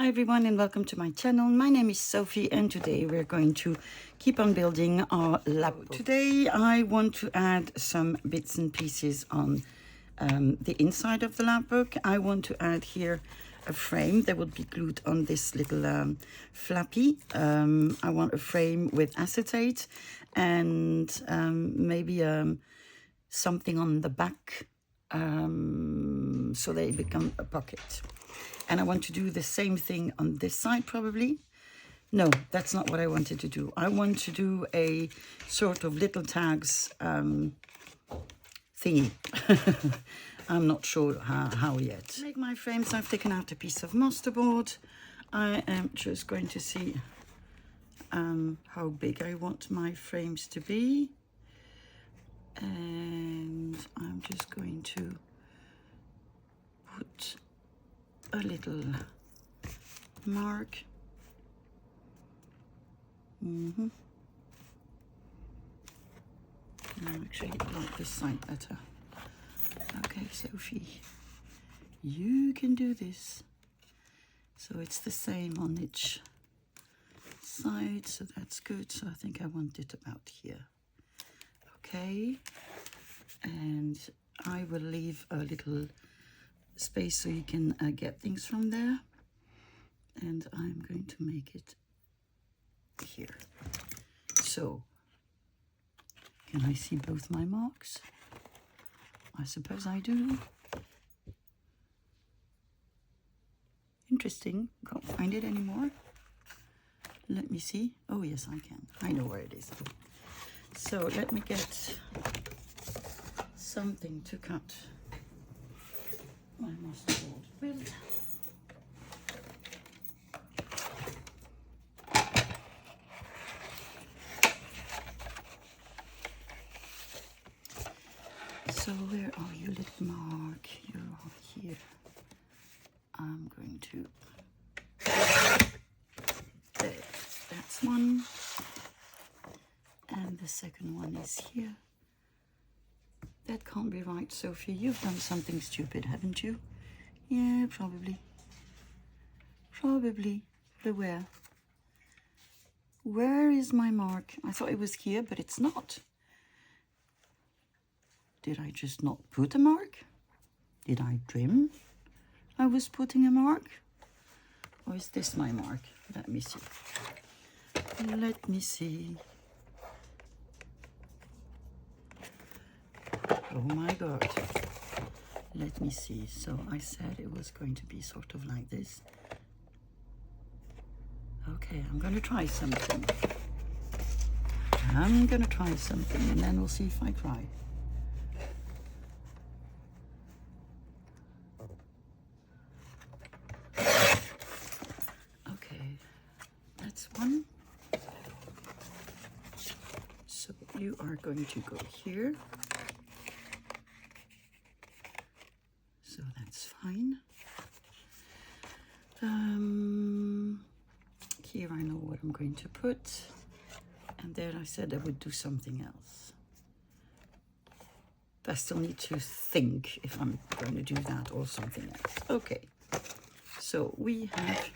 everyone and welcome to my channel. My name is Sophie and today we're going to keep on building our lapbook. Today I want to add some bits and pieces on the inside of the lapbook. I want to add here a frame that would be glued on this little flappy. I want a frame with acetate and maybe something on the back so they become a pocket. And I want to do the same thing on this side probably. No, that's not what I wanted to do. I want to do a sort of little tags thingy. I'm not sure how yet. To make my frames, I've taken out a piece of masterboard. I am just going to see how big I want my frames to be. And I'm just going to put a little mark. I actually like this side better. Okay, Sophie, you can do this. So it's the same on each side, so that's good. So I think I want it about here. Okay, and I will leave a little space so you can get things from there, and I'm going to make it here. So can I see both my marks? I suppose I do. Interesting, can't find it anymore. Let me see. Oh yes, I can. I know where it is. So let me get something to cut my masterboard with. So where are you, little mark? You are here. I'm going to... There, that's one. And the second one is here. That can't be right, Sophie. You've done something stupid, haven't you? Yeah, probably. Probably. But where? Where is my mark? I thought it was here, but it's not. Did I just not put a mark? Did I dream I was putting a mark? Or is this my mark? Let me see. Let me see. Oh my God. Let me see. So I said it was going to be sort of like this. Okay, I'm going to try something. I'm going to try something and then we'll see if I cry. Okay, that's one. So you are going to go here. So that's fine. Here I know what I'm going to put. And there I said I would do something else. But I still need to think if I'm going to do that or something else. Okay, so we have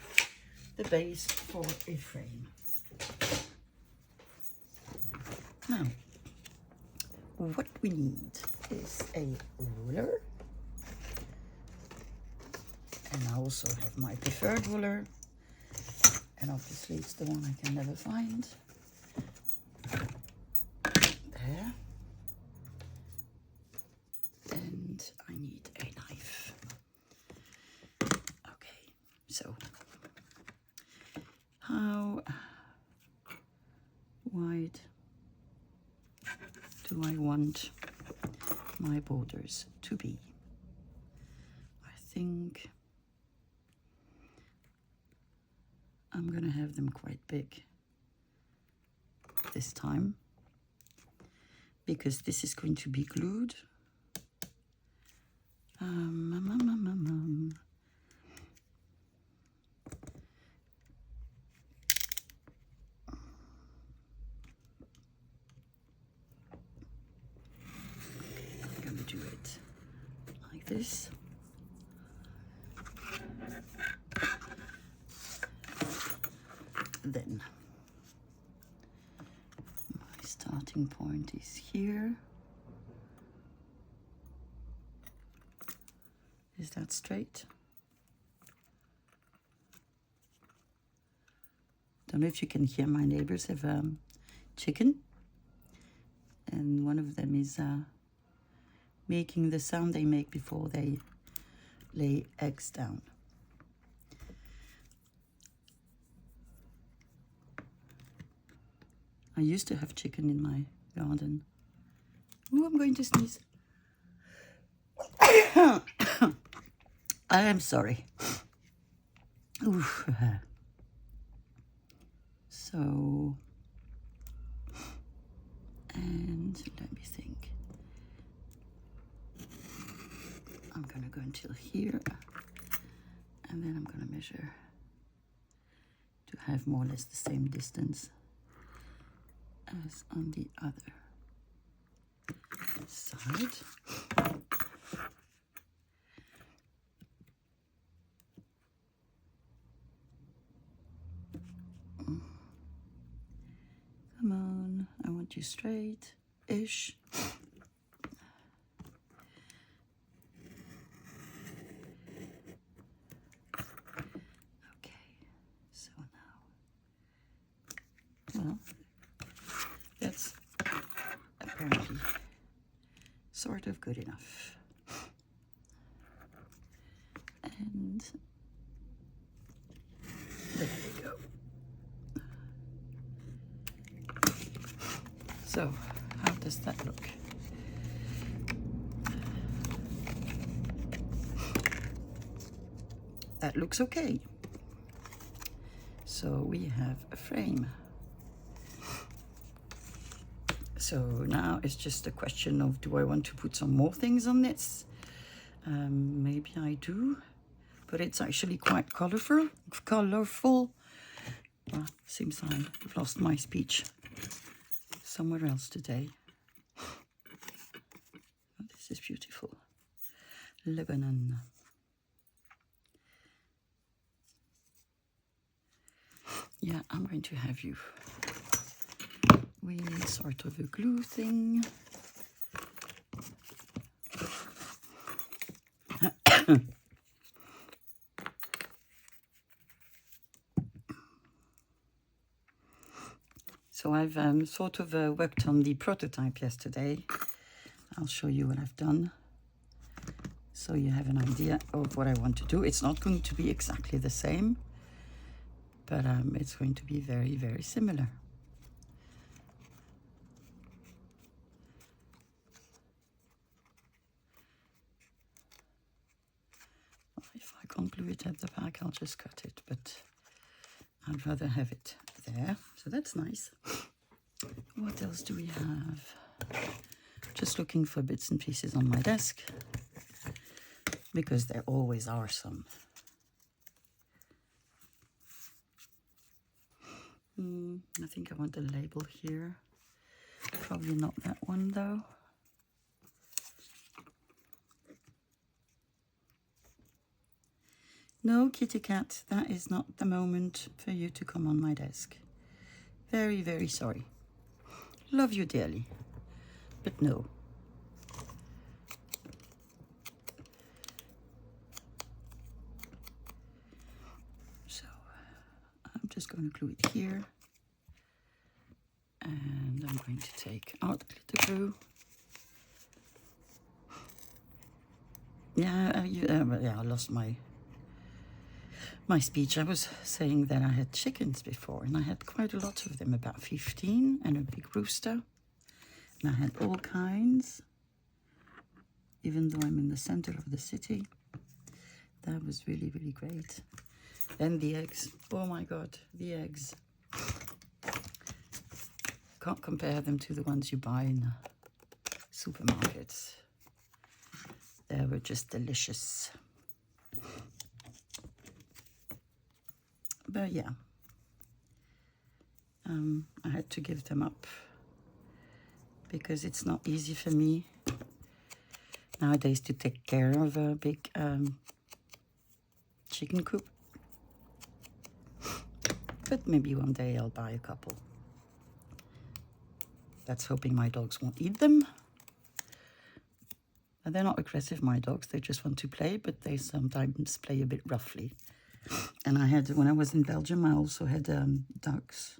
the base for a frame. Now, what we need is a ruler. And I also have my preferred ruler. And obviously it's the one I can never find. There. And I need a knife. Okay, so how wide do I want my borders to be? I think I'm gonna have them quite big this time because this is going to be glued. I'm gonna do it like this. then my starting point is here. Is that straight? Don't know if you can hear, my neighbors have chicken, and one of them is making the sound they make before they lay eggs down. I used to have chicken in my garden. Oh, I'm going to sneeze. I am sorry. Oof. So, and let me think. I'm going to go until here, and then I'm going to measure to have more or less the same distance as on the other side. Come on, I want you straight-ish. Okay, so now, well, that's apparently sort of good enough. And there we go. So, how does that look? That looks okay. So we have a frame. So now it's just a question of, do I want to put some more things on this? Maybe I do, but it's actually quite colorful. Well, seems I've lost my speech somewhere else today. Oh, this is beautiful. Lebanon. Yeah, I'm going to have you. We need sort of a glue thing. So I've sort of worked on the prototype yesterday. I'll show you what I've done, so you have an idea of what I want to do. It's not going to be exactly the same, but it's going to be very, very similar. If I can't glue it at the back, I'll just cut it, but I'd rather have it there. So that's nice. What else do we have? Just looking for bits and pieces on my desk, because there always are some. I think I want a label here. Probably not that one though. No, kitty cat, that is not the moment for you to come on my desk. Very, very sorry. Love you dearly, but no. So, I'm just going to glue it here. And I'm going to take out glitter glue. Yeah, I lost my speech. I was saying that I had chickens before, and I had quite a lot of them, about 15, and a big rooster. And I had all kinds, even though I'm in the center of the city. That was really, really great. And the eggs, oh my God, the eggs. Can't compare them to the ones you buy in supermarkets. They were just delicious. But yeah, I had to give them up because it's not easy for me nowadays to take care of a big chicken coop. it. Maybe one day I'll buy a couple. That's hoping my dogs won't eat them. And they're not aggressive, my dogs. They just want to play, but they sometimes play a bit roughly. And I had, when I was in Belgium, I also had ducks.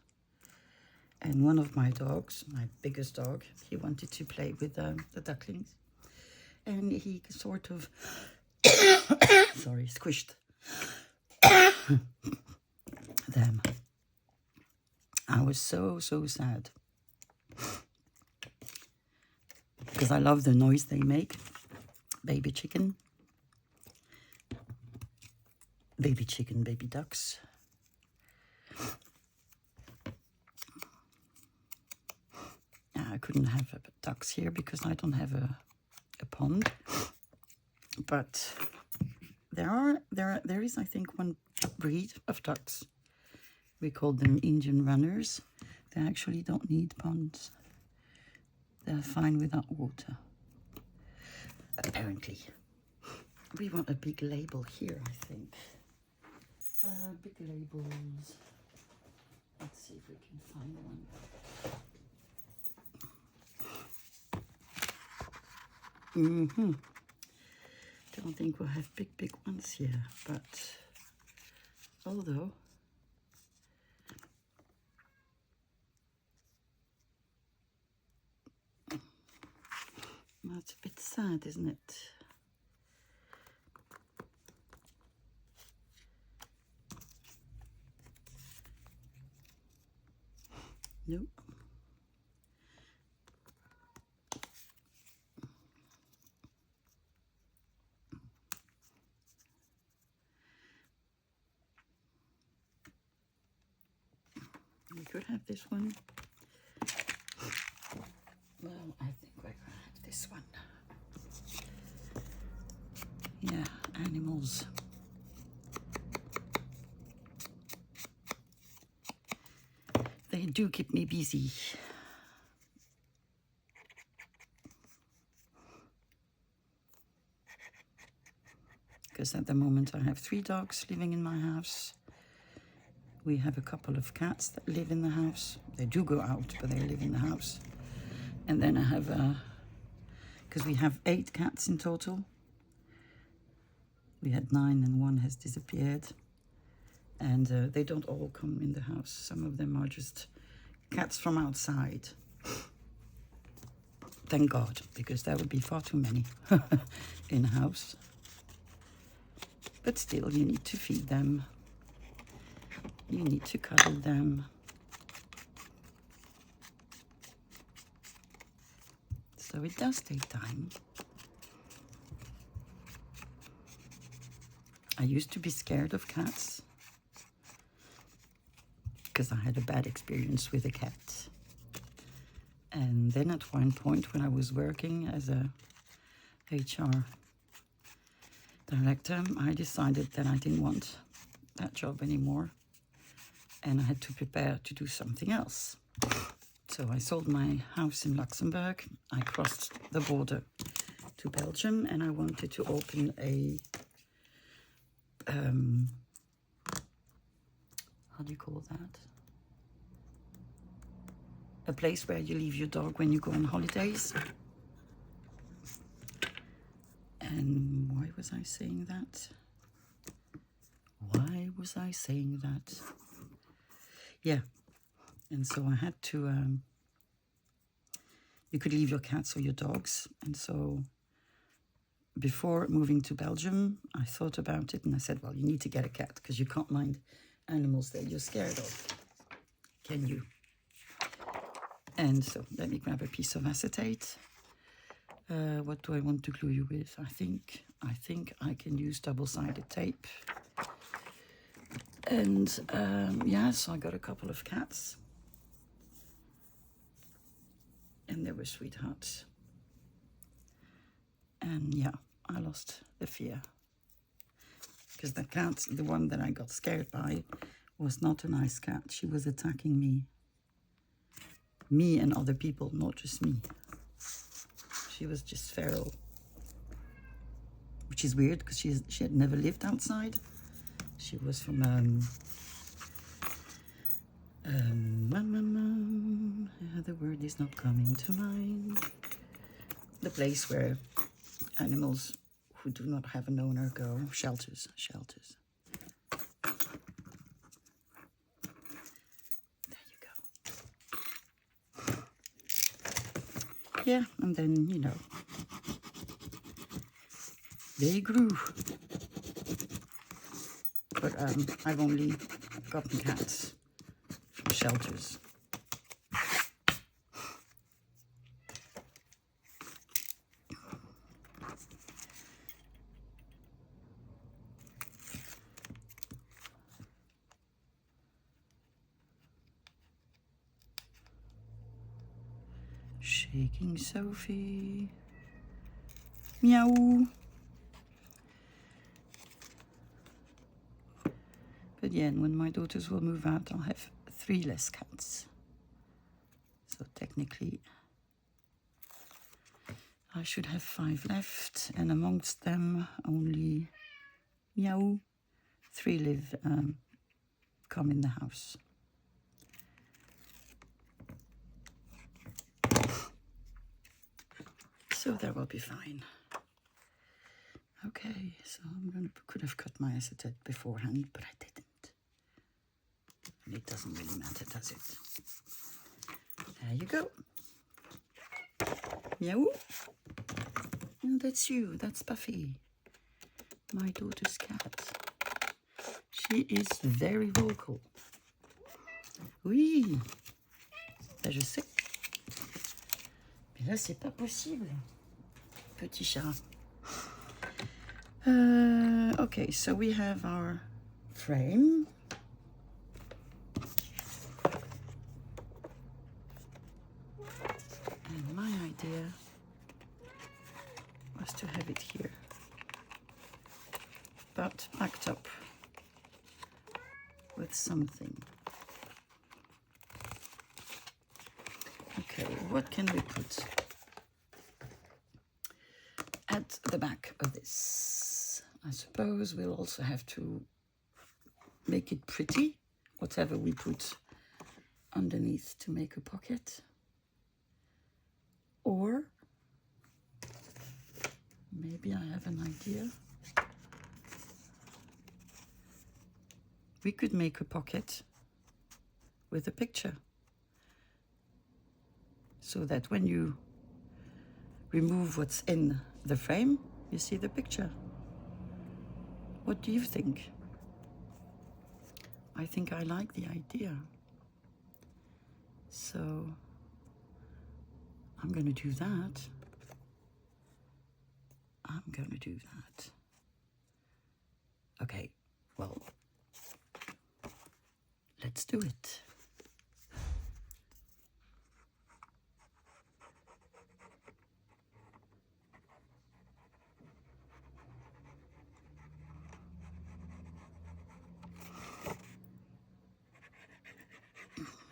And one of my dogs, my biggest dog, he wanted to play with the ducklings. And he sort of, sorry, squished them. I was so sad. Because I love the noise they make. Baby chicken, baby ducks. I couldn't have ducks here because I don't have a pond. But there is, I think, one breed of ducks. We call them Indian runners. They actually don't need ponds. They're fine without water. Apparently. We want a big label here, I think. Big labels. Let's see if we can find one. Don't think we'll have big ones here, but although well, it's a bit sad, isn't it? Nope. We could have this one. Well, I think we're gonna have this one. Yeah, animals. They do keep me busy. Because at the moment I have 3 dogs living in my house. We have a couple of cats that live in the house. They do go out, but they live in the house. And then I have, because we have 8 cats in total. We had 9 and 1 has disappeared. And they don't all come in the house. Some of them are just cats from outside. Thank God, because there would be far too many in a house. But still, you need to feed them. You need to cuddle them. So it does take time. I used to be scared of cats because I had a bad experience with a cat. And then at one point when I was working as a HR director, I decided that I didn't want that job anymore. And I had to prepare to do something else. So I sold my house in Luxembourg. I crossed the border to Belgium and I wanted to open a, how do you call that? A place where you leave your dog when you go on holidays. And why was I saying that? Why was I saying that? Yeah, and so I had to, you could leave your cats or your dogs. And so before moving to Belgium, I thought about it and I said, well, you need to get a cat because you can't mind animals that you're scared of, can you? And so let me grab a piece of acetate. What do I want to glue you with? I think I can use double-sided tape. And yeah, so I got a couple of cats. And they were sweethearts. And yeah, I lost the fear. Because the cat, the one that I got scared by, was not a nice cat. She was attacking me. Me and other people, not just me. She was just feral. Which is weird, because she had never lived outside. She was from The word is not coming to mind. The place where animals who do not have an owner go. Shelters. There you go. Yeah, and then, you know, they grew. But I've only gotten cats from shelters. Shaking Sophie. Meow. But yeah, and when my daughters will move out, I'll have 3 less cats. So technically, I should have 5 left, and amongst them, only meow, 3 live, come in the house. So that will be fine. Okay, so could have cut my acetate beforehand, but I didn't. And it doesn't really matter, does it? There you go. Meow. Oh, that's you. That's Buffy, my daughter's cat. She is very vocal. Oui. Ben, je sais. Mais là, c'est pas possible. Petit chat. Okay, so we have our frame. And my idea was to have it here, but packed up with something. Okay, what can we put at the back of this? I suppose we'll also have to make it pretty, whatever we put underneath to make a pocket. Or maybe I have an idea. We could make a pocket with a picture, so that when you remove what's in the frame, you see the picture. What do you think? I think I like the idea. So I'm going to do that. I'm going to do that. Okay, well, let's do it.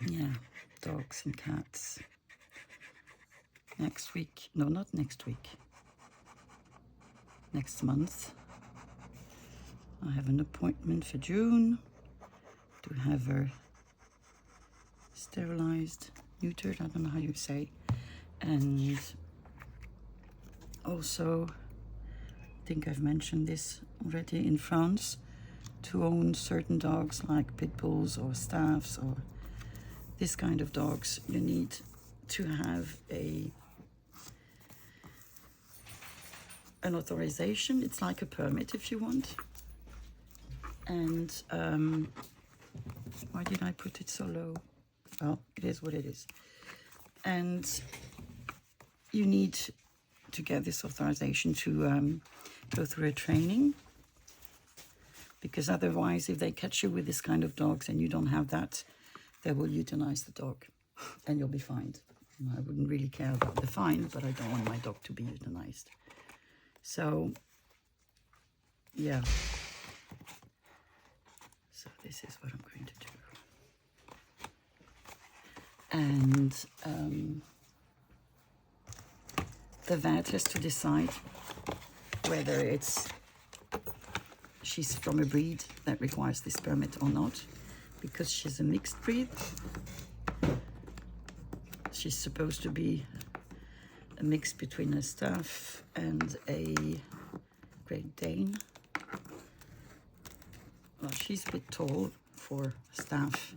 Yeah, dogs and cats. Next week, no, not next week. Next month, I have an appointment for June to have her sterilized, neutered, I don't know how you say. And also, I think I've mentioned this already, in France, to own certain dogs like pit bulls or staffs or this kind of dogs, you need to have an authorization. It's like a permit if you want. And why did I put it so low? Well, it is what it is. And you need to get this authorization to go through a training, because otherwise, if they catch you with this kind of dogs and you don't have that, they will euthanize the dog and you'll be fined. I wouldn't really care about the fine, but I don't want my dog to be euthanized. So, yeah. So this is what I'm going to do. And the vet has to decide whether she's from a breed that requires this permit or not. because she's a mixed breed. She's supposed to be a mix between a Staff and a Great Dane. Well, she's a bit tall for Staff,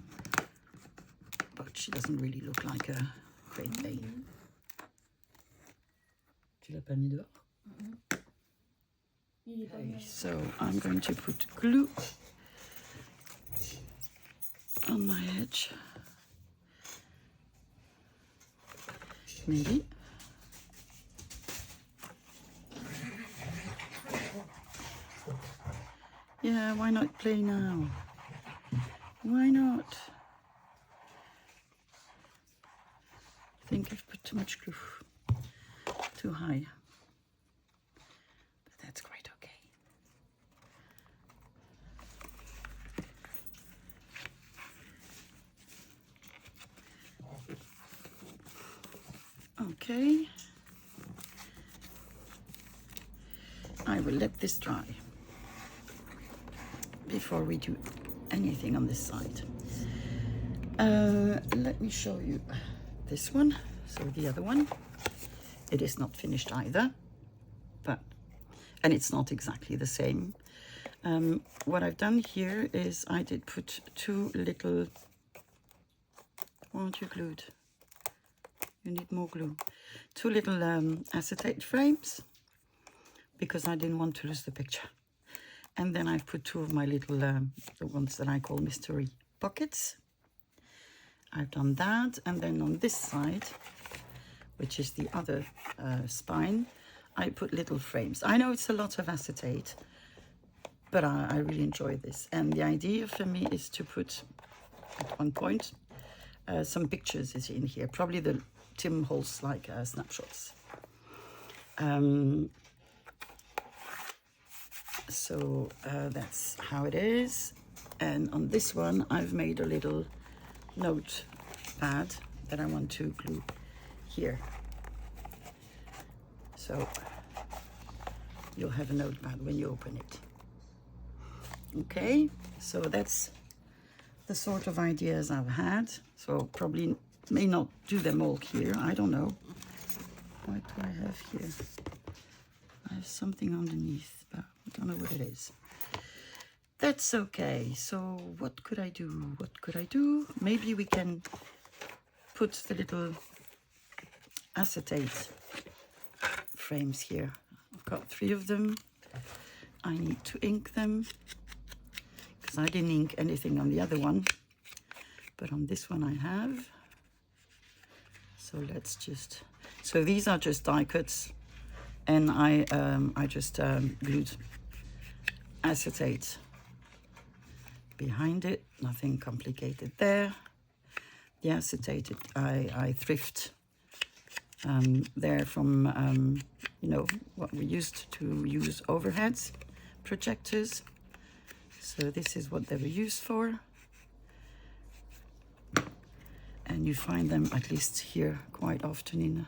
but she doesn't really look like a Great Dane. Tu l'as pas mis dehors? Okay, so I'm going to put glue on my edge. Maybe. Yeah, why not play now? Why not? I think I've put too much glue. Too high. But that's quite okay. Okay. I will let this dry before we do anything on this side. Let me show you this one. So the other one, it is not finished either, and it's not exactly the same. What I've done here is I did put two little, why aren't you glued? You need more glue. Two little acetate frames, because I didn't want to lose the picture. And then I've put two of my little, the ones that I call mystery pockets. I've done that, and then on this side, which is the other spine, I put little frames. I know it's a lot of acetate, but I really enjoy this. And the idea for me is to put, at one point, some pictures is in here. Probably the Tim Holtz like snapshots. So that's how it is. And on this one, I've made a little notepad that I want to glue here. So you'll have a notepad when you open it. Okay, so that's the sort of ideas I've had. So probably may not do them all here. I don't know. What do I have here? I have something underneath, but I don't know what it is. That's okay. So what could I do? What could I do? Maybe we can put the little acetate frames here. I've got 3 of them. I need to ink them because I didn't ink anything on the other one, but on this one I have. So let's just, so these are just die cuts, and I just glued acetate behind it. Nothing complicated there. The acetate I thrift there from you know, what we used to use overheads projectors. So this is what they were used for, and you find them, at least here, quite often in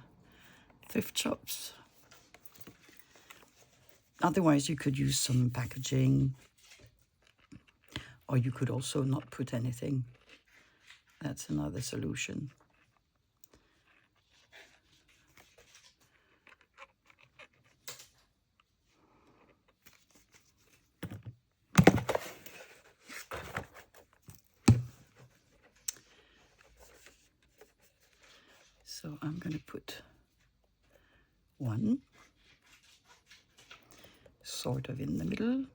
thrift shops. Otherwise you could use some packaging, or you could also not put anything. That's another solution. So I'm going to put one sort of in the middle.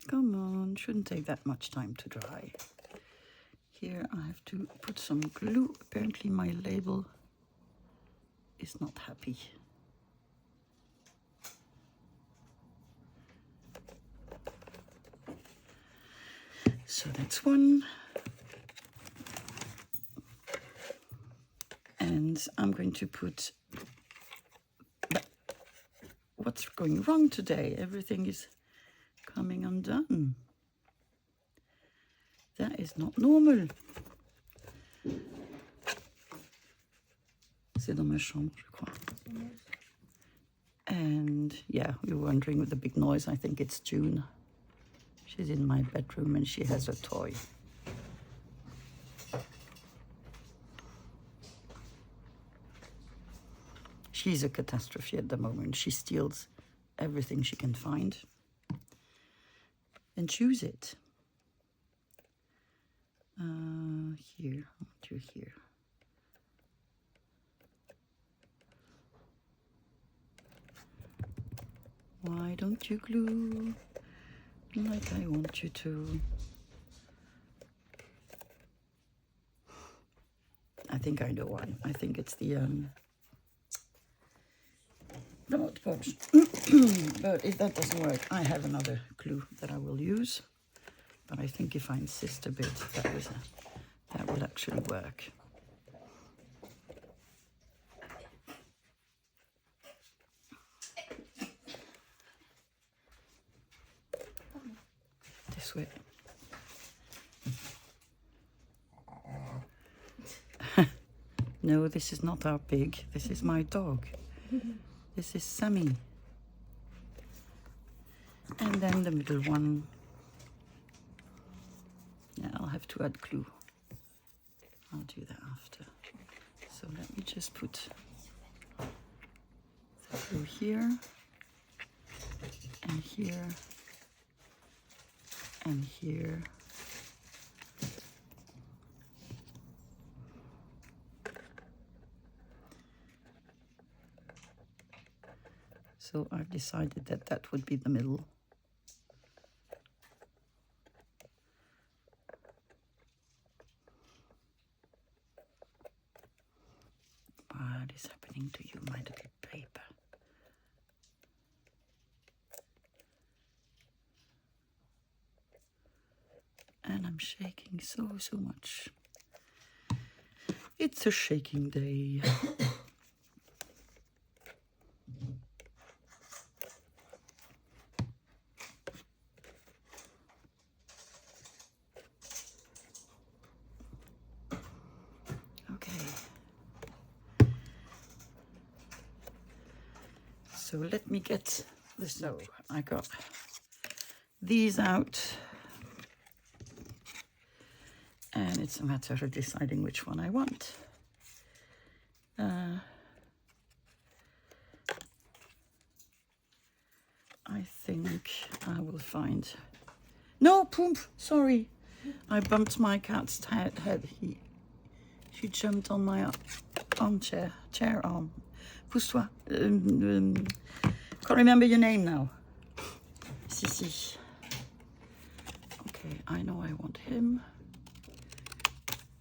Come on, shouldn't take that much time to dry. Here I have to put some glue. Apparently my label is not happy. So that's one. And I'm going to put, what's going wrong today? Everything is coming undone. That is not normal. C'est dans ma chambre, je crois. And yeah, you're wondering with the big noise, I think it's June. She's in my bedroom and she has a toy. She's a catastrophe at the moment. She steals everything she can find and chews it. Here, I'll do here. Why don't you glue like I want you to? I think I know why. I think it's the Mod Podge. But if that doesn't work, I have another glue that I will use. But I think if I insist a bit, that will actually work. This way. No, this is not our pig. This is my dog. This is Sammy. And then the middle one. Yeah, I'll have to add glue. I'll do that after. So let me just put the glue here, and here, and here. So I've decided that that would be the middle. What is happening to you, my little paper? And I'm shaking so much. It's a shaking day. So let me get this. So I got these out, and it's a matter of deciding which one I want. I think I will find. No, Poomp, sorry. I bumped my cat's head. She jumped on my chair arm. Pousse-toi. Can't remember your name now. Sissy. Okay, I know I want him.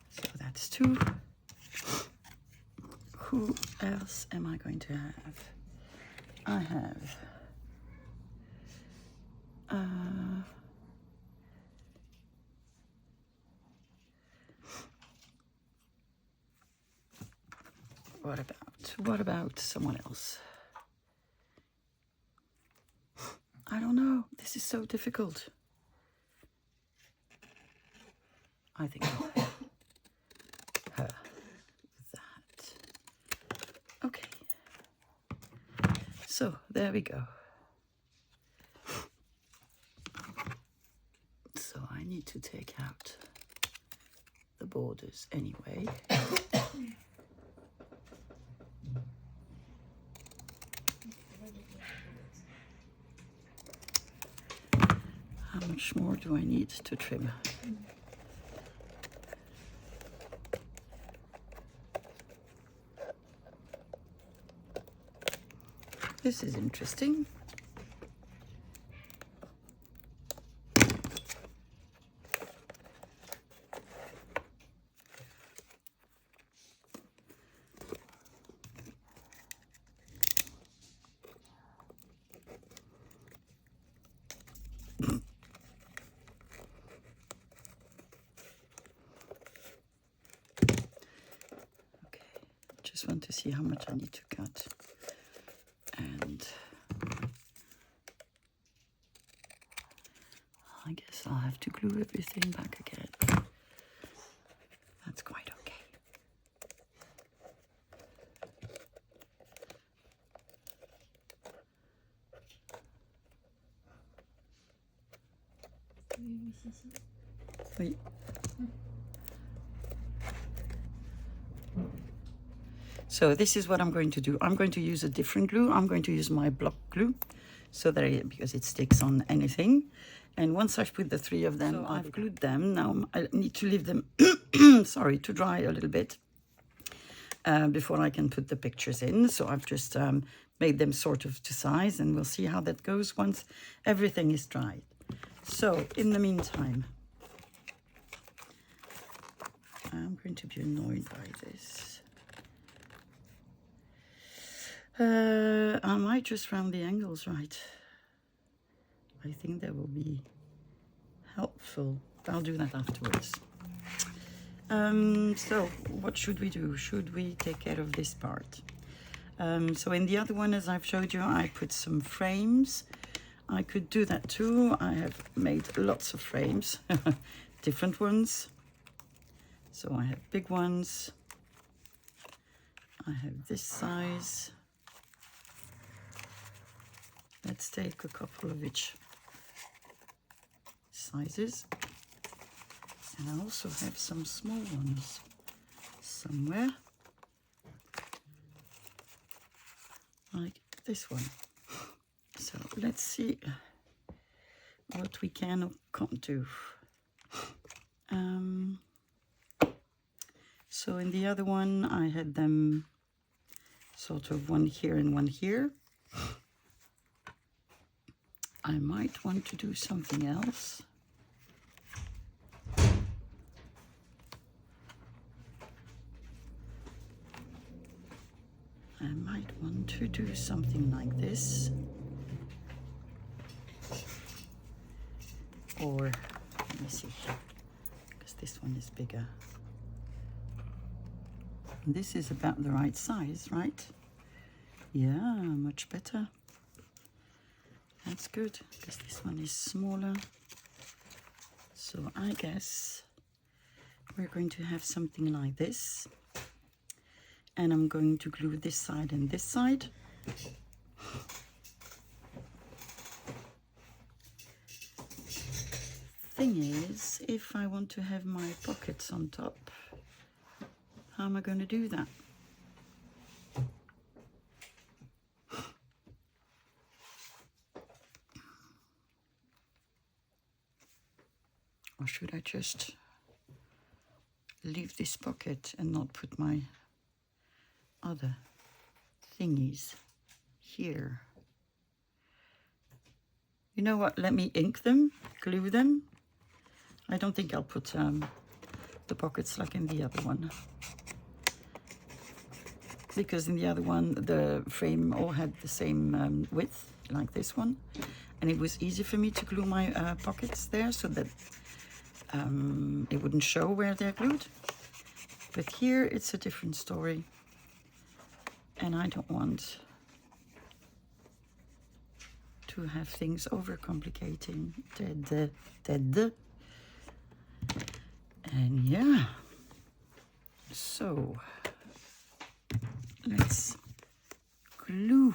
So that's 2. Who else am I going to have? I have... What about someone else? I don't know. This is so difficult. I think I'll have her. That. Okay. So there we go. So I need to take out the borders anyway. How much more do I need to trim? This is interesting. Just want to see how much I need to cut. And I guess I'll have to glue everything back again. That's quite okay. Oui. So this is what I'm going to do. I'm going to use a different glue. I'm going to use my block glue so that because it sticks on anything. And once I've put the 3 of them, so I've glued them. Now I need to leave them, sorry, to dry a little bit before I can put the pictures in. So I've just made them sort of to size, and we'll see how that goes once everything is dried. So in the meantime, I'm going to be annoyed by this. I might just round the angles right. I think that will be helpful. I'll do that afterwards. So what should we do? Should we take care of this part? So in the other one, as I've showed you, I put some frames. I could do that too. I have made lots of frames, different ones. So I have big ones. I have this size. Let's take a couple of each sizes. And I also have some small ones somewhere, like this one. So let's see what we can or can't do. So in the other one, I had them sort of one here and one here. I might want to do something else. I might want to do something like this. Or, let me see, because this one is bigger. And this is about the right size, right? Yeah, much better. That's good, because this one is smaller. So I guess we're going to have something like this. And I'm going to glue this side and this side. Thing is, if I want to have my pockets on top, how am I going to do that? Or should I just leave this pocket and not put my other thingies here? You know what? Let me ink them, glue them. I don't think I'll put the pockets like in the other one. Because in the other one, the frame all had the same width, like this one. And it was easy for me to glue my pockets there so that it wouldn't show where they're glued. But here it's a different story. And I don't want to have things overcomplicating. And yeah, so let's glue.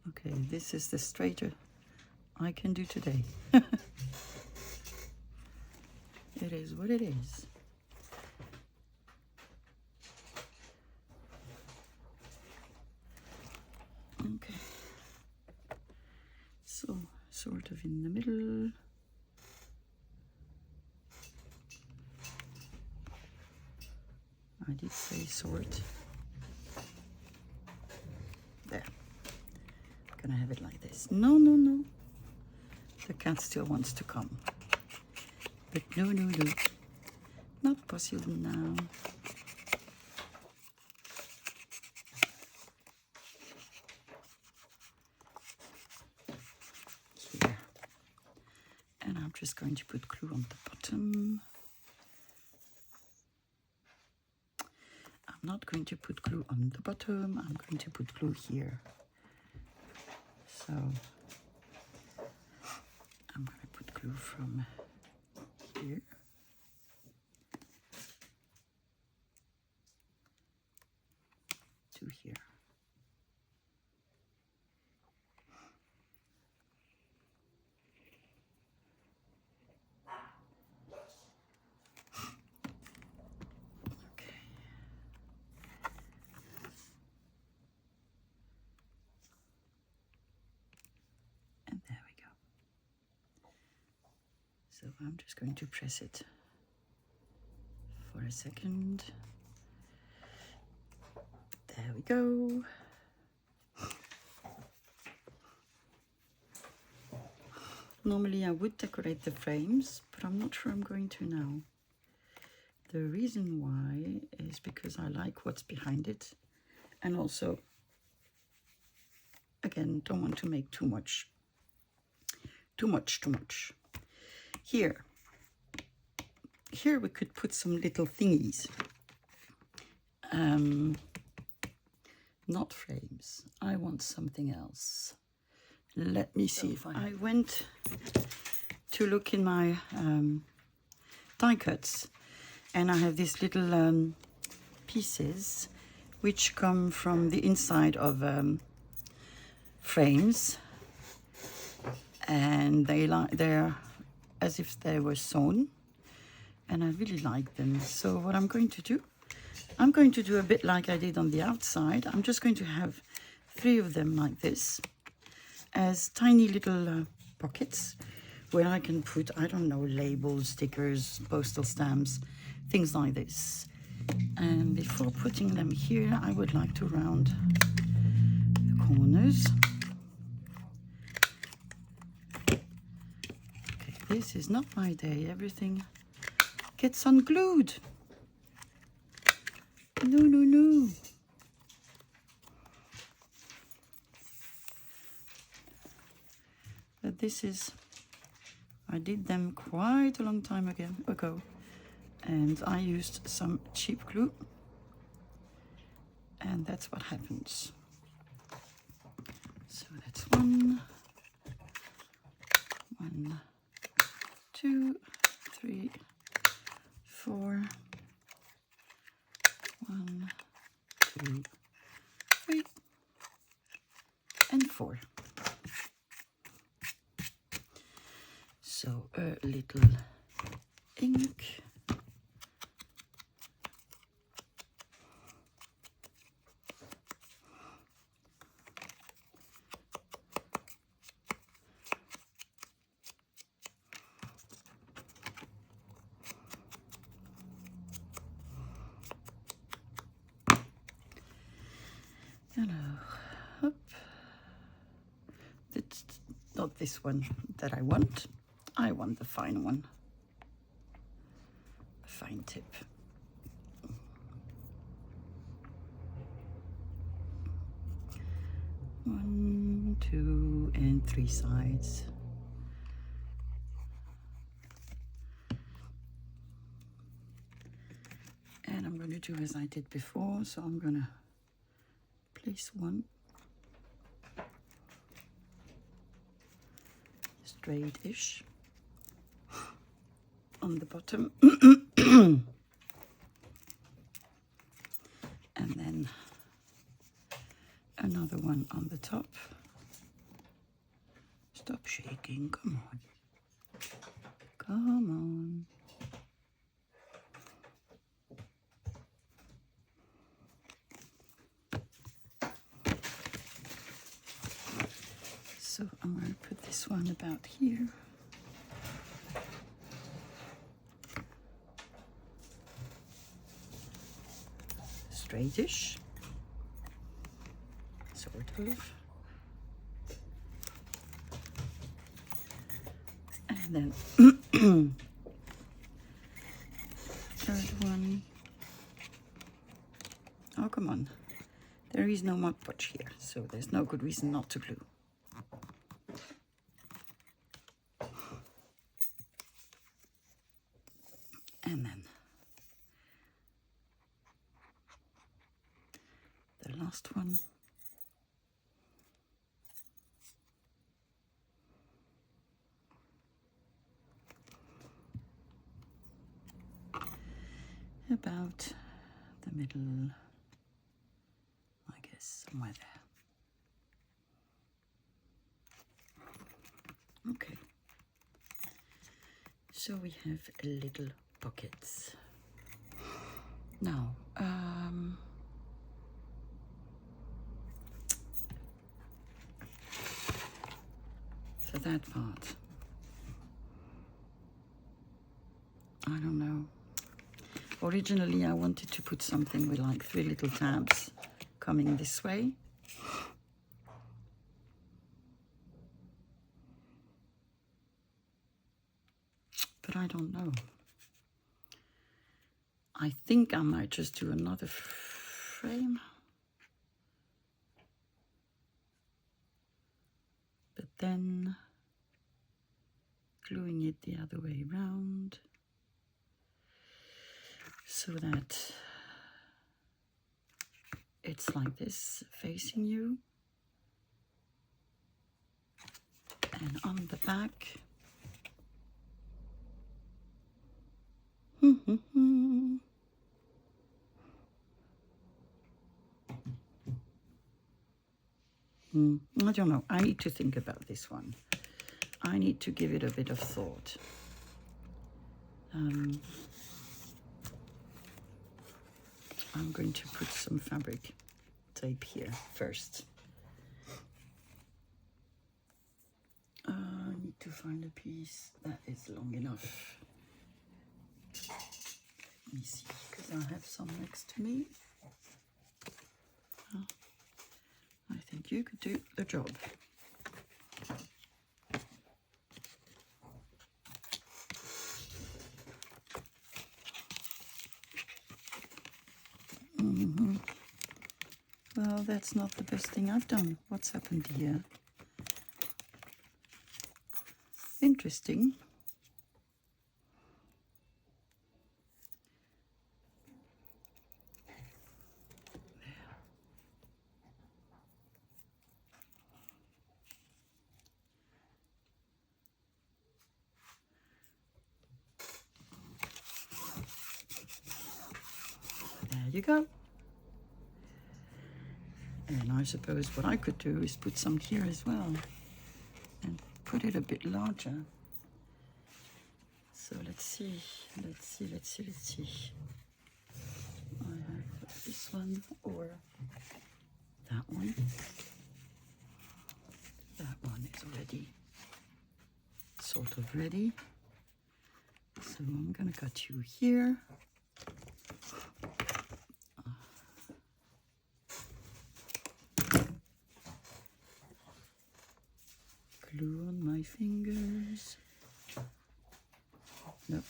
Okay, this is the straighter I can do today. It is what it is. Okay. So, sort of in the middle. I did say sort. There. I'm gonna have it like this. No, no, no. The cat still wants to come. But no, no, no. Not possible now. Here. And I'm just going to put glue on the bottom. I'm not going to put glue on the bottom. I'm going to put glue here So I'm going to put glue from here. To here. Okay. And there we go. So I'm just going to press it for a second. There we go. Normally I would decorate the frames, but I'm not sure I'm going to now. The reason why is because I like what's behind it, and also, again, don't want to make too much. Here we could put some little thingies. Not frames. I want something else. Let me see if I went to look in my die cuts, and I have these little pieces which come from the inside of frames, and they're as if they were sewn, and I really like them. So what I'm going to do a bit like I did on the outside. I'm just going to have 3 of them like this as tiny little pockets where I can put, I don't know, labels, stickers, postal stamps, things like this. And before putting them here, I would like to round the corners. Okay, this is not my day. Everything gets unglued. No. But this is, I did them quite a long time ago, and I used some cheap glue, and that's what happens. So that's 1, 2, 3, 4. 1, 2, 3, and 4. So a little ink. Up. It's not this one that I want. I want the fine one. The fine tip. One, 2, and 3 sides. And I'm going to do as I did before, so I'm going to place one straight-ish on the bottom. And then another one on the top. Stop shaking, come on. Come on. So I'm going to put this one about here. Straightish, sort of. And then third one. Oh, come on. There is no Mod Podge here, so there's no good reason not to glue. And then the last one. about the middle, I guess, somewhere there. Okay. So we have little pockets. Now, for that part, I don't know. Originally, I wanted to put something with like 3 little tabs coming this way. But I don't know. I think I might just do another frame. But then gluing it the other way around so that it's like this facing you. And on the back, I don't know. I need to think about this one. I need to give it a bit of thought. I'm going to put some fabric tape here first. I need to find a piece that is long enough. Let me see, because I have some next to me. I think you could do the job. Well, that's not the best thing I've done. What's happened here? Interesting. There you go. And I suppose what I could do is put some here as well and put it a bit larger. So let's see. I have this one or that one. That one is already sort of ready. So I'm gonna cut you here. Glue on my fingers. Nope.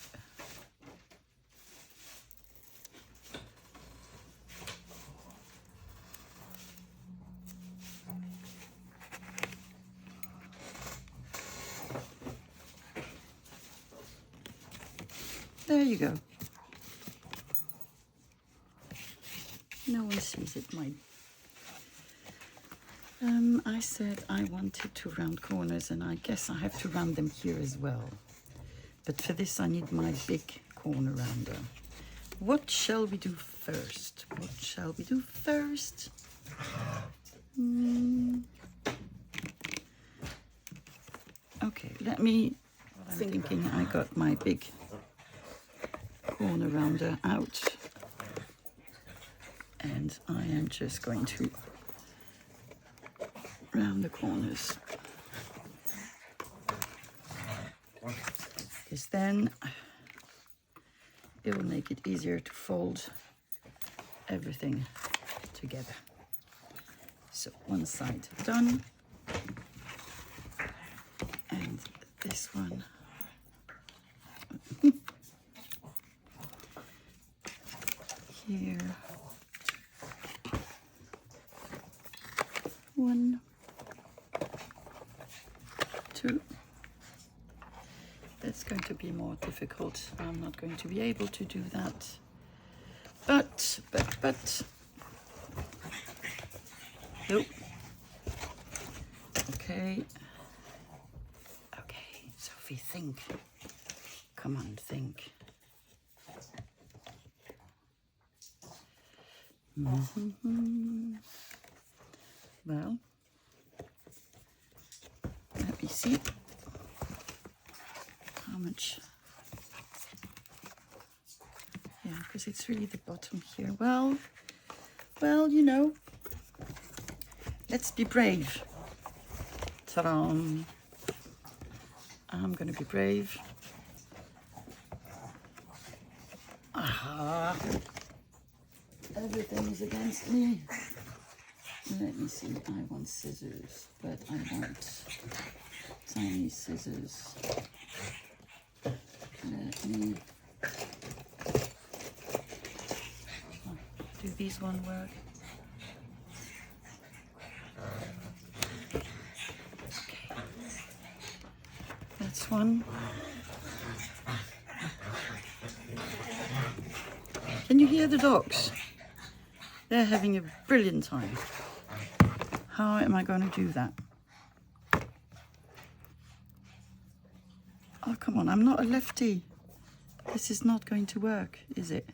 There you go. No one sees it, mine. I said I wanted to round corners, and I guess I have to round them here as well. But for this, I need my big corner rounder. What shall we do first? Okay, let me. I'm thinking I got my big corner rounder out, and I am just going to round the corners, because then it will make it easier to fold everything together. So one side done, and this one here. 1, 2. That's going to be more difficult. I'm not going to be able to do that. But. Nope. Okay, Sophie, think. Come on, think. Well, let me see how much. Yeah, because it's really the bottom here. Well, you know, let's be brave. Ta-da! I'm gonna be brave. Aha! Everything is against me. Let me see. I want scissors, but I want tiny scissors. Let me. Do these one work? Okay. That's one. Can you hear the dogs? They're having a brilliant time. How am I going to do that? Oh, come on, I'm not a lefty. This is not going to work, is it?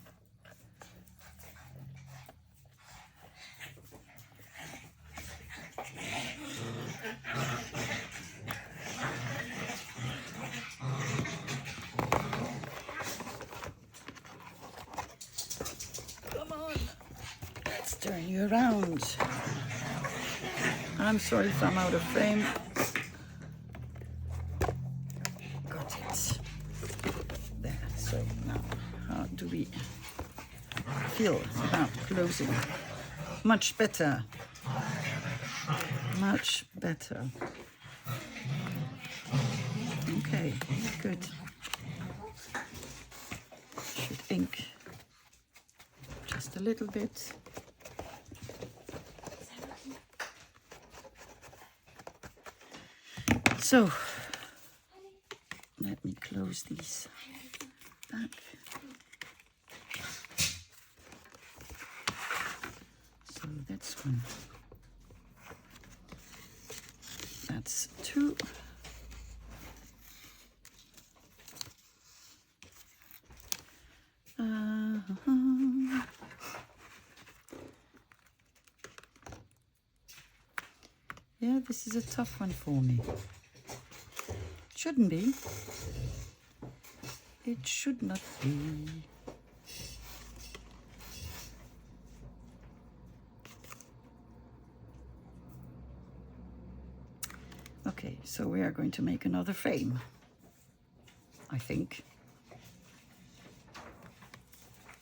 Come on, let's turn you around. I'm sorry if I'm out of frame. Got it. There, so now, how do we feel about closing? Much better. Much better. Okay, good. Should ink just a little bit. So, let me close these back. So that's one. That's two. Yeah, this is a tough one for me. Shouldn't be. It should not be. Okay, so we are going to make another frame, I think.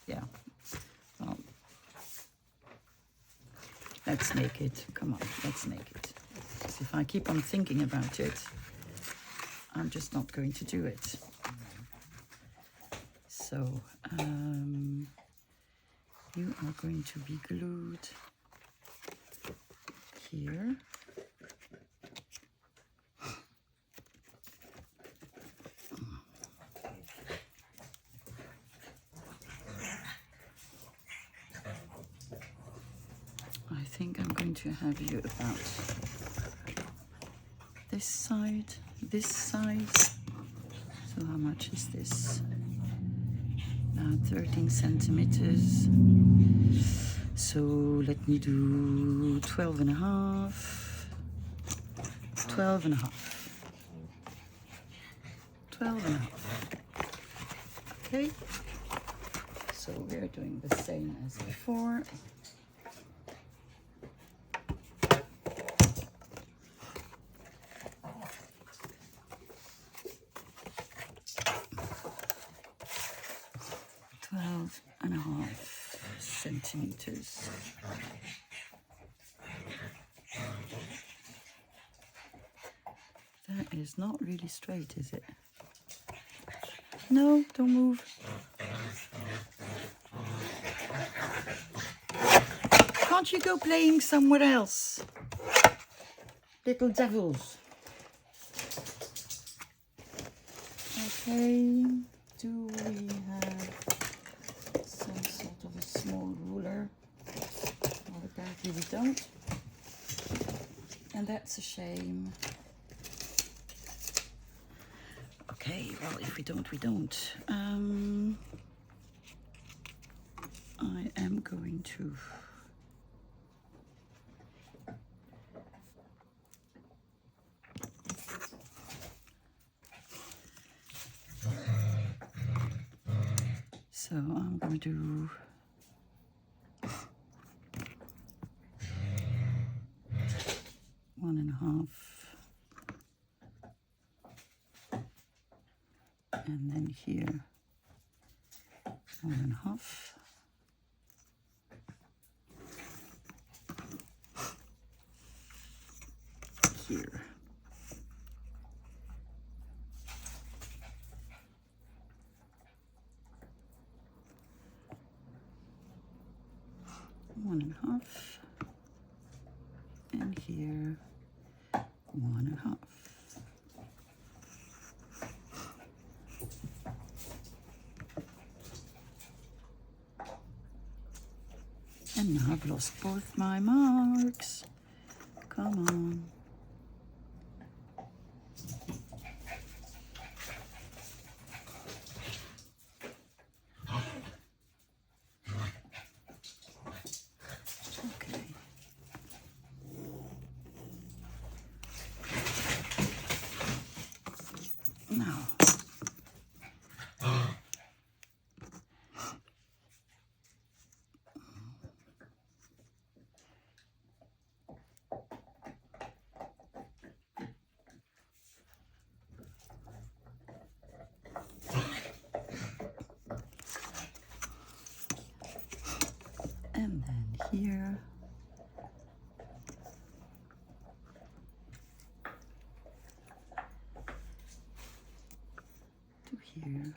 Yeah. Well, let's make it. Come on, let's make it. Because if I keep on thinking about it, I'm just not going to do it. So, you are going to be glued here. I think I'm going to have you about this side, this side. So how much is this? 13 centimeters. So let me do 12 and a half. 12 and a half. 12 and a half. Okay. So we're doing the same as before. And a half centimeters. That is not really straight, is it? No, don't move. Can't you go playing somewhere else? Little devils. Okay, do we have some sort of a small ruler? Well, apparently we don't. And that's a shame. Okay, well, if we don't, we don't. I am going to So I'm going to do one and a half, and then here 1.5. Here. One and a half, and here 1.5. And now I've lost both my marks. Come on. Okay. Now. And then here. To here.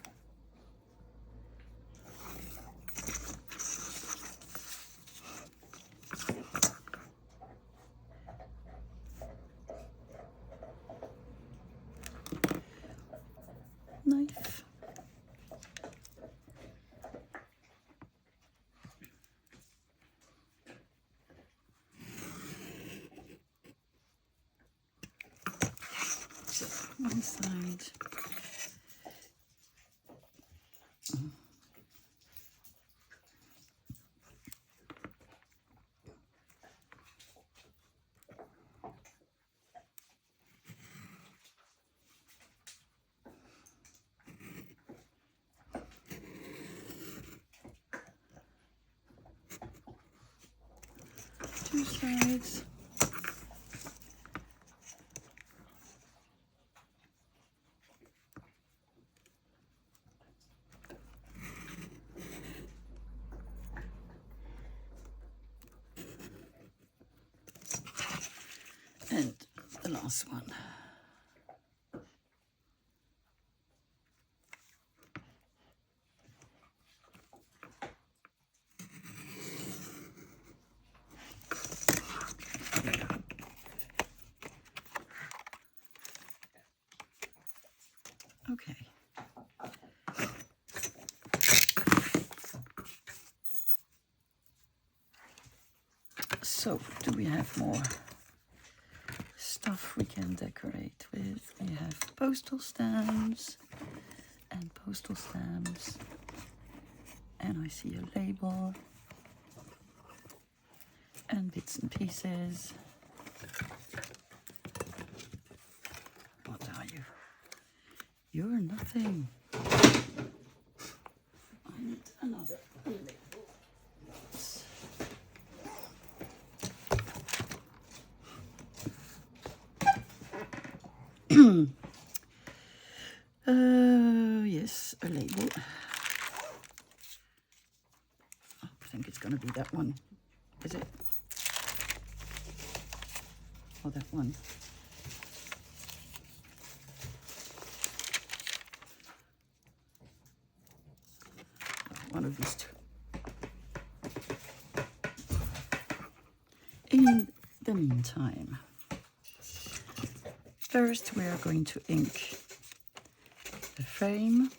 Knife. So one side. Two sides. And the last one. Okay. So, do we have more stuff we can decorate with? We have postal stamps and postal stamps. And I see a label and bits and pieces. What are you? You're nothing. I need another label. Yes, a label. Oh, I think it's going to be that one. Is it? Or that one? One of these two. In the meantime, first we are going to ink the frame.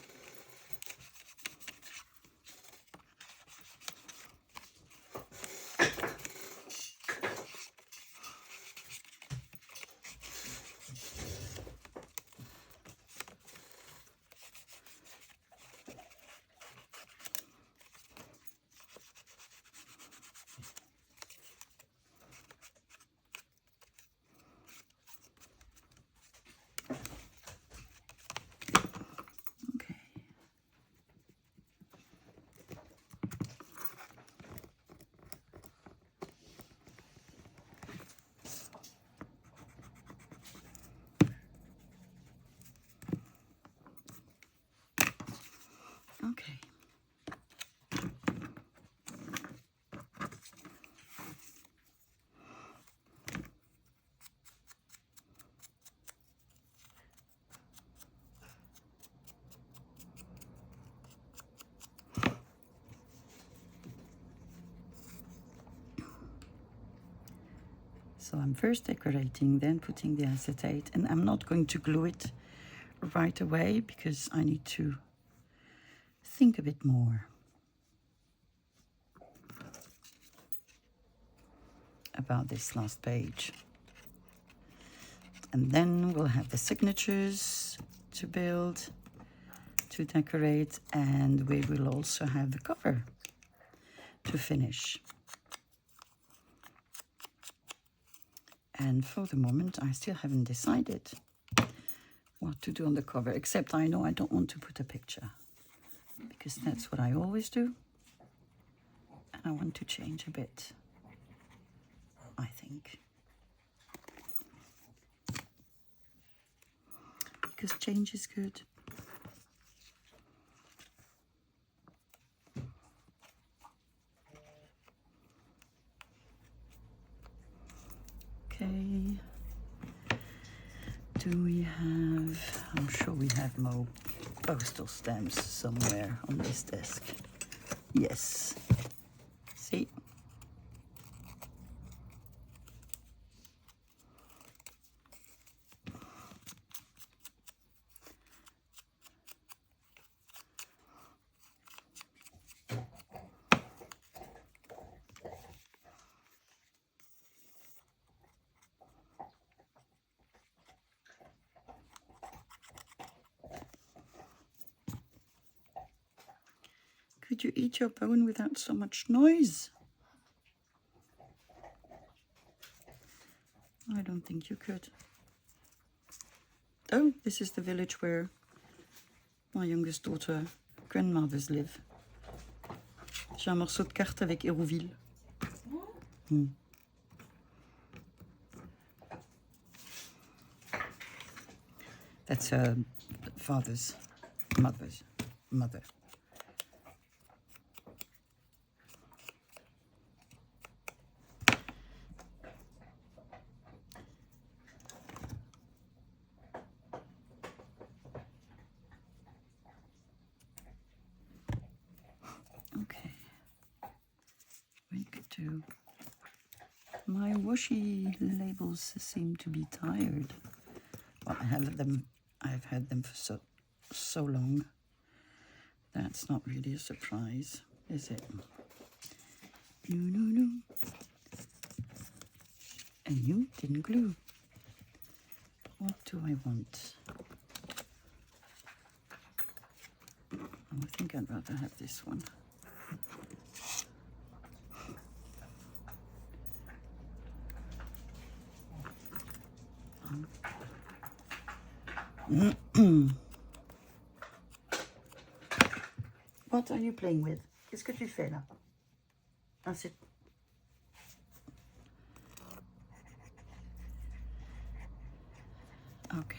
Okay. So I'm first decorating, then putting the acetate, and I'm not going to glue it right away because I need to think a bit more about this last page. And then we'll have the signatures to build, to decorate, and we will also have the cover to finish. And for the moment, I still haven't decided what to do on the cover, except I know I don't want to put a picture, because that's what I always do. And I want to change a bit, I think. Because change is good. Okay. Do we have, I'm sure we have more postal stamps somewhere on this desk. Yes. See? Could you eat your bone without so much noise? I don't think you could. Oh, this is the village where my youngest daughter grandmothers live. J'ai un morceau de carte avec Hérouville. That's her father's mother. Okay, we could do. My washi labels seem to be tired. Well, I've had them for so long. That's not really a surprise, is it? No. And you didn't glue. What do I want? Oh, I think I'd rather have this one. What are you playing with? Qu'est-ce que tu fais là? Ah, c'est... Okay.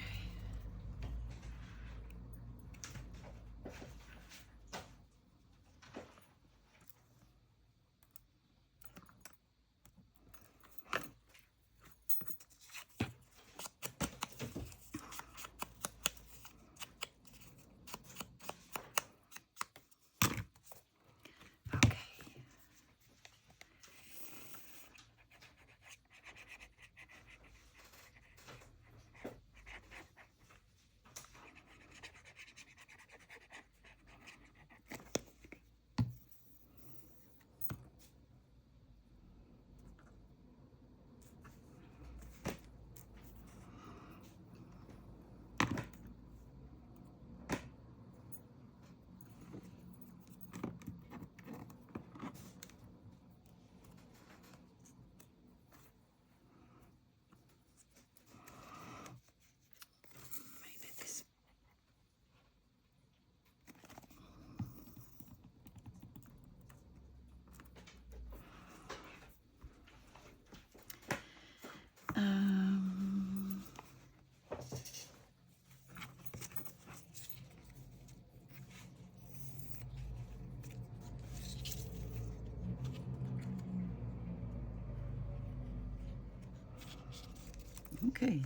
Okay.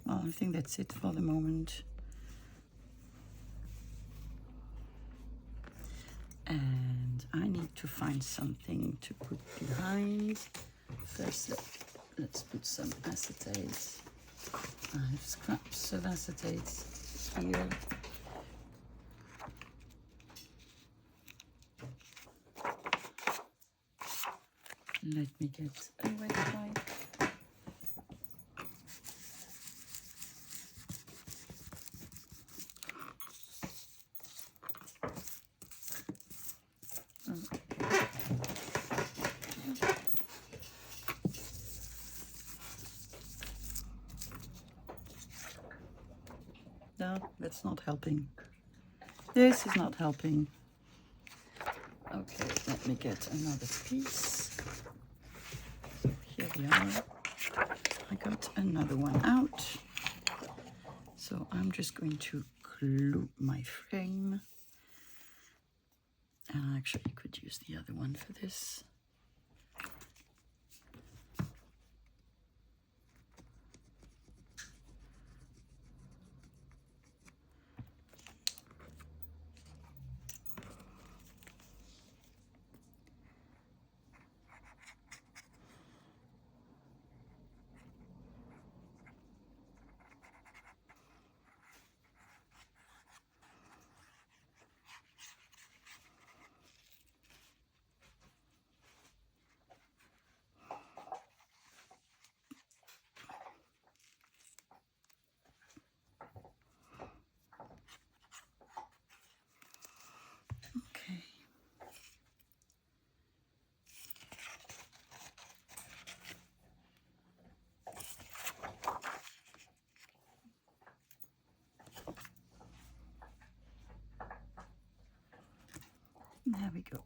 Well, I think that's it for the moment. And I need to find something to put behind. First, let's put some acetates. I have scraps of acetates here. Let me get a wet wipe. No, that's not helping. This is not helping. Okay, let me get another piece. Here we are. I got another one out. So I'm just going to glue my frame. And I actually could use the other one for this. Okay. There we go.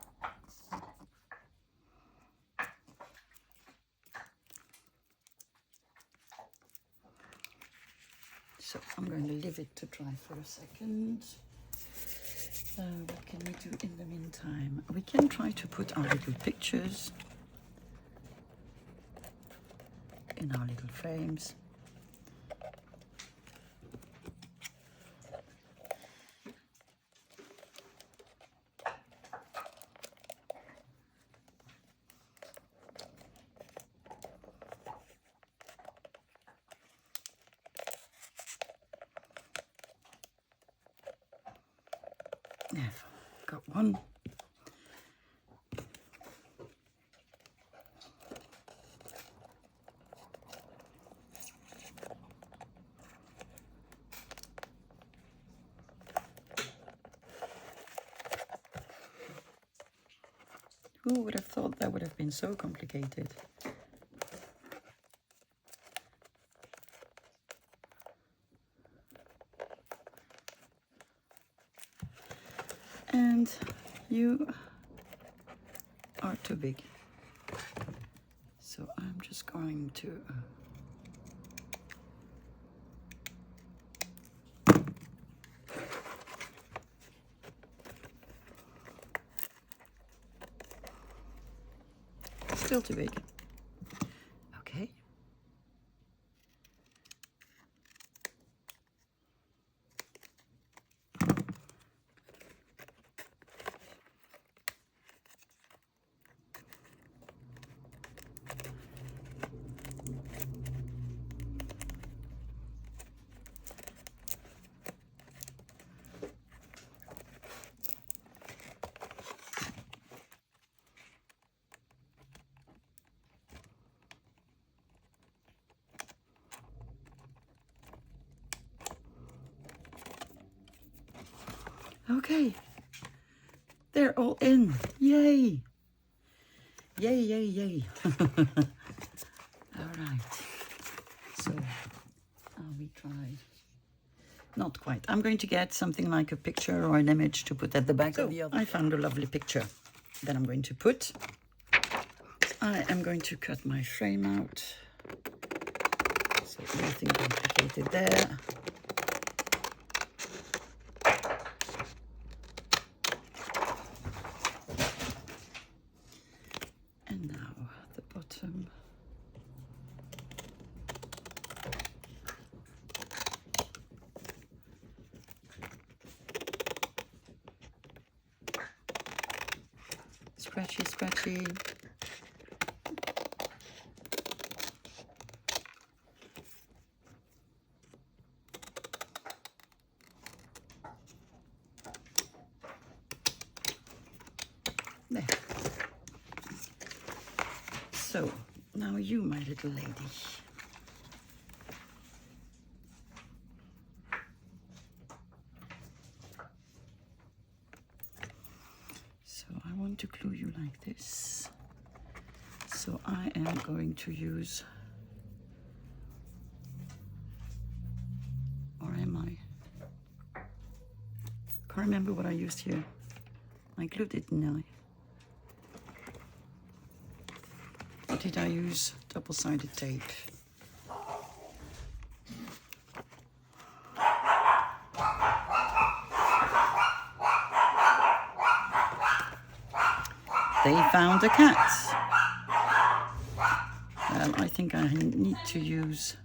So I'm going to leave it to dry for a second. What can we do in the meantime? We can try to put our little pictures in our little frames. Yeah, got one. Who would have thought that would have been so complicated? And you are too big. So I'm just going to still too big. Okay. Okay, they're all in. Yay! Yay, yay, yay. All right. So, are we try? Not quite. I'm going to get something like a picture or an image to put at the back of the other. I found a lovely picture that I'm going to put. I am going to cut my frame out. So nothing complicated there. And now the bottom. Scratchy, scratchy. There. So, now you, my little lady. So I want to glue you like this. So I am going to use, or am I? Can't remember what I used here. I glued it, didn't I? Or did I use double-sided tape? They found a cat. Well, I think I need to use,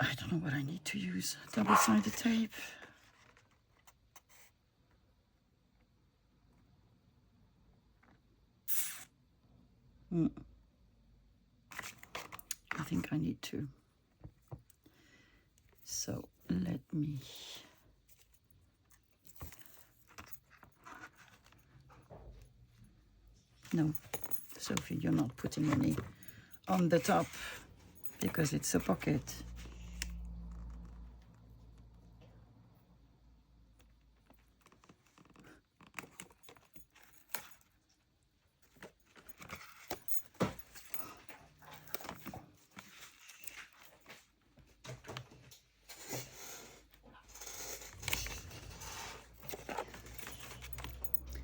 I don't know what I need to use. Double-sided tape. I think I need to. So let me. No, Sophie, you're not putting any on the top because it's a pocket.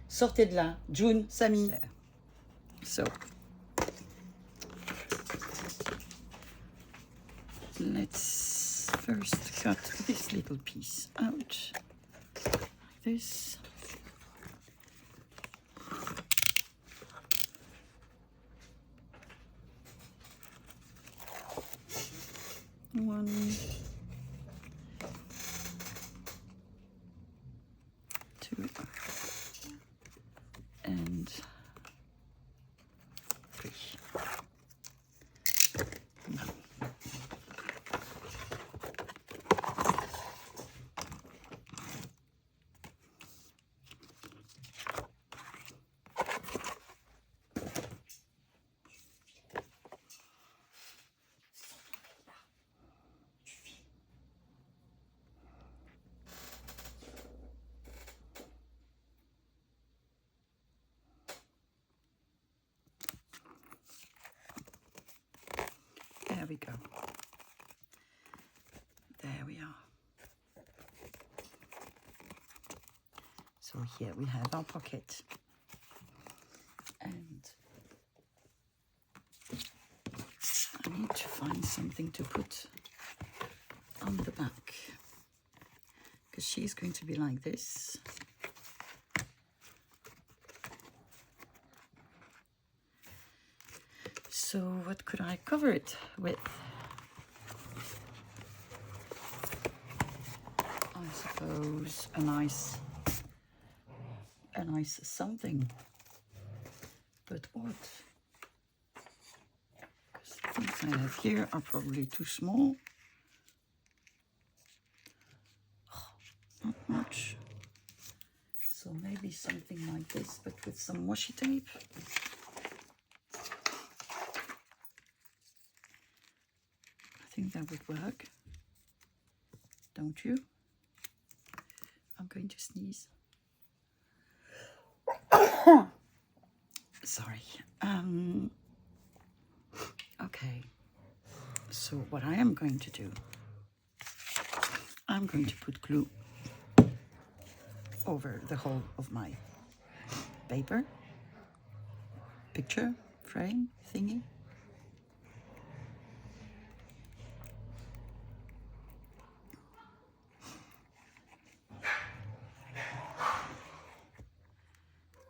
Sortez de là, June, Samy. So, let's first cut this little piece out, like this. One, two, and three. There we go. There we are. So here we have our pocket. And I need to find something to put on the back, because she's going to be like this. So what could I cover it with? I suppose a nice something. But what? Because the things I have here are probably too small. Oh, not much. So maybe something like this, but with some washi tape. I think that would work. Don't you? I'm going to sneeze. Sorry. Okay. So what I am going to do, I'm going to put glue over the whole of my paper, picture, frame, thingy.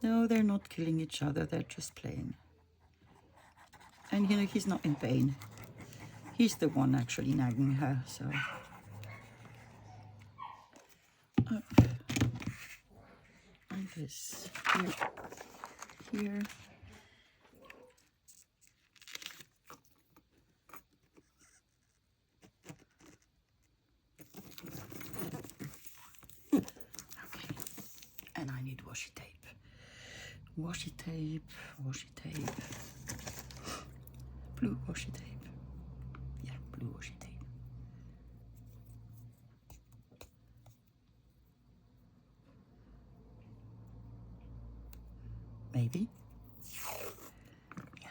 No, they're not killing each other, they're just playing. And you know, he's not in pain. He's the one actually nagging her, so. Up. Like this. Here. here. Okay, and I need washi tape. Washi tape, washi tape, blue washi tape. Yeah, blue washi tape. Maybe. Yeah.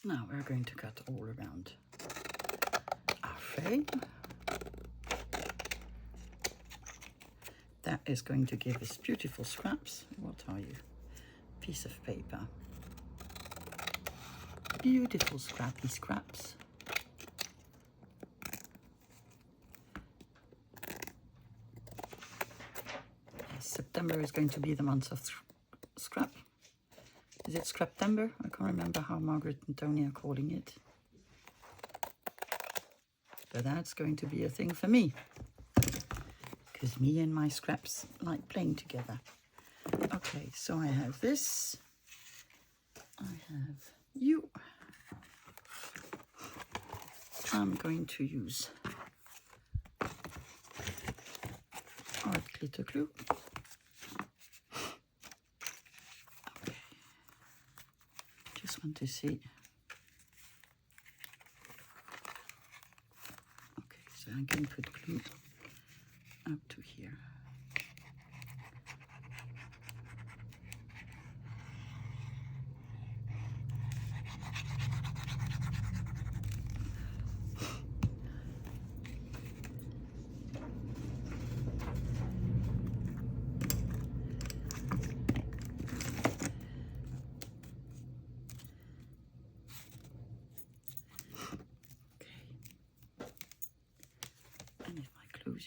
Now we're going to cut all around our frame. That is going to give us beautiful scraps. What are you? Piece of paper. Beautiful scrappy scraps. Yes, September is going to be the month of scrap. Is it Scraptember? I can't remember how Margaret and Tony are calling it. But that's going to be a thing for me. Because me and my scraps like playing together. Okay, so I have this. I have you. I'm going to use art glitter glue. Okay. Just want to see. Okay, so I can put glue up to here.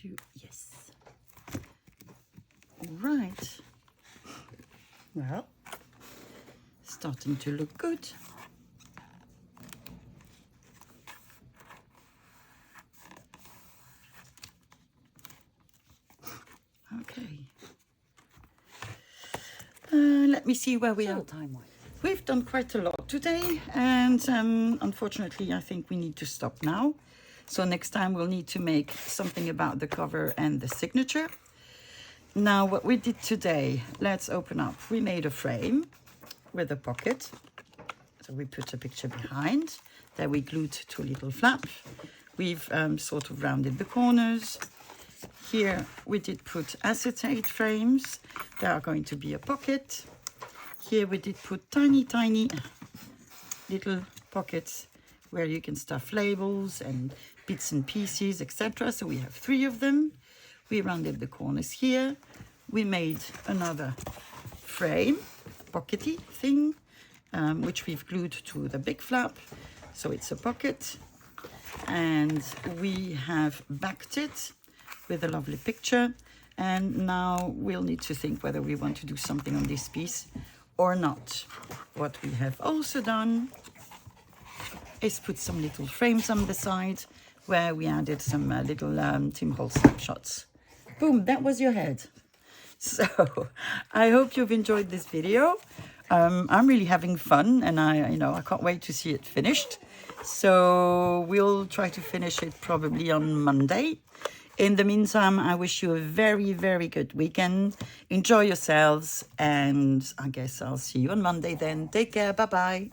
You, yes. All right. Well, starting to look good. Okay. Let me see where we are time-wise. We've done quite a lot today, and unfortunately, I think we need to stop now. So next time we'll need to make something about the cover and the signature. Now what we did today, let's open up. We made a frame with a pocket. So we put a picture behind that we glued to a little flap. We've sort of rounded the corners. Here we did put acetate frames. There are going to be a pocket. Here we did put tiny, tiny little pockets where you can stuff labels and bits and pieces, etc. So we have 3 of them. We rounded the corners here. We made another frame, pockety thing, which we've glued to the big flap. So it's a pocket. And we have backed it with a lovely picture. And now we'll need to think whether we want to do something on this piece or not. What we have also done is put some little frames on the side where we added some little Tim Holtz snapshots. Boom, that was your head. So I hope you've enjoyed this video. I'm really having fun, and I can't wait to see it finished. So we'll try to finish it probably on Monday. In the meantime, I wish you a very, very good weekend. Enjoy yourselves, and I guess I'll see you on Monday then. Take care. Bye-bye.